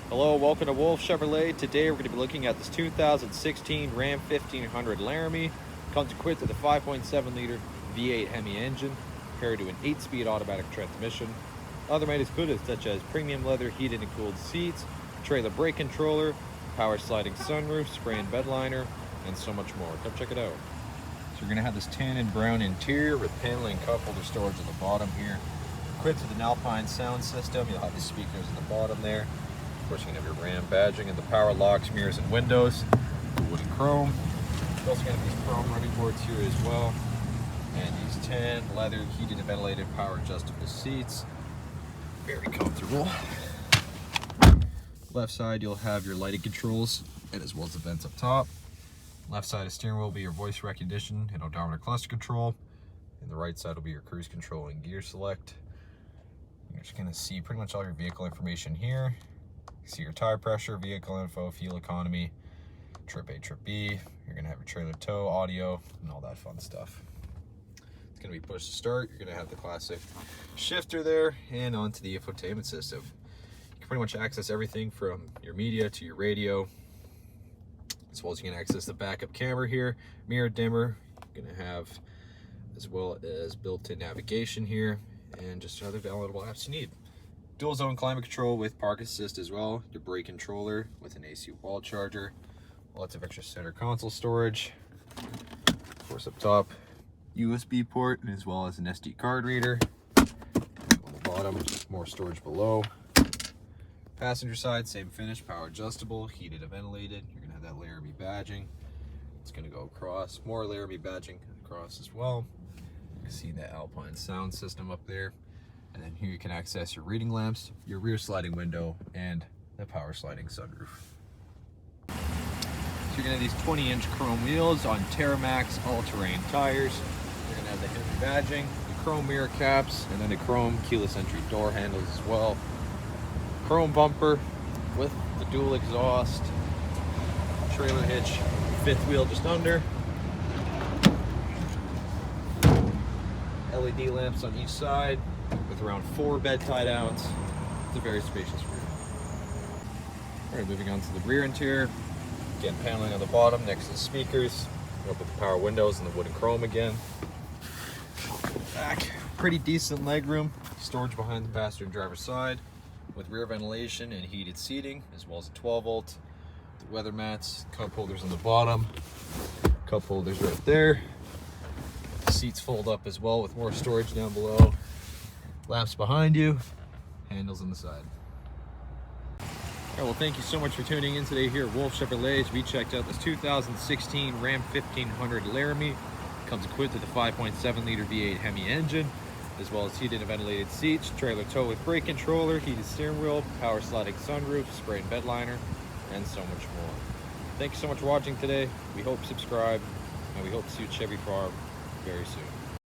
Hello, welcome to Wolfe Chevrolet. Today we're going to be looking at this 2016 Ram 1500 Laramie. Comes equipped with a 5.7 liter V8 Hemi engine paired to an 8-speed automatic transmission. Other items included such as premium leather heated and cooled seats, trailer brake controller, power sliding sunroof, spray and bed liner, and so much more. Come check it out. So you're going to have this tan and brown interior with paneling cup holder storage at the bottom here. Equipped with an Alpine sound system. You'll have the speakers at the bottom there. Of course, you're going to have your Ram badging and the power locks, mirrors, and windows. The wood and chrome. You're also going to have these chrome running boards here as well. And these tan, leather, heated and ventilated, power adjustable seats. Very comfortable. Left side, you'll have your lighting controls, and as well as the vents up top. Left side of steering wheel will be your voice recognition and odometer cluster control. And the right side will be your cruise control and gear select. You're just going to see pretty much all your vehicle information here. You see your tire pressure, vehicle info, fuel economy, trip A, trip B. You're going to have your trailer tow, audio, and all that fun stuff. It's going to be push to start. You're going to have the classic shifter there and onto the infotainment system. You can pretty much access everything from your media to your radio, as well as you can access the backup camera here, mirror dimmer. You're going to have as well as built-in navigation here, and just other downloadable apps you need. Dual zone climate control with park assist as well. Your brake controller with an AC wall charger. Lots of extra center console storage. Of course, up top, USB port, as well as an SD card reader. On the bottom, more storage below. Passenger side, same finish, power adjustable, heated and ventilated. You're gonna have that Laramie badging. It's gonna go across, more Laramie badging across as well. You can see the Alpine sound system up there. And then here you can access your reading lamps, your rear sliding window, and the power sliding sunroof. So you're gonna have these 20-inch chrome wheels on Terramax all-terrain tires. You're gonna have the Hemi badging, the chrome mirror caps, and then the chrome keyless entry door handles as well. Chrome bumper with the dual exhaust, trailer hitch, fifth wheel just under. LED lamps on each side with around 4 bed tie downs. It's a very spacious rear. All right, moving on to the rear interior. Again, paneling on the bottom next to the speakers. Up with the power windows and the wood and chrome again. Back, pretty decent leg room. Storage behind the passenger and driver's side with rear ventilation and heated seating, as well as a 12 volt. The weather mats, cup holders on the bottom, cup holders right there. Seats fold up as well with more storage down below. Lamps behind you, handles on the side. All right, well, thank you so much for tuning in today here at Wolfe Chevrolet as we checked out this 2016 Ram 1500 Laramie. Comes equipped with a 5.7 liter V8 Hemi engine, as well as heated and ventilated seats, trailer tow with brake controller, heated steering wheel, power sliding sunroof, spray and bed liner, and so much more. Thank you so much for watching today. We hope you subscribe, and we hope to see you at Chevy Farm very soon.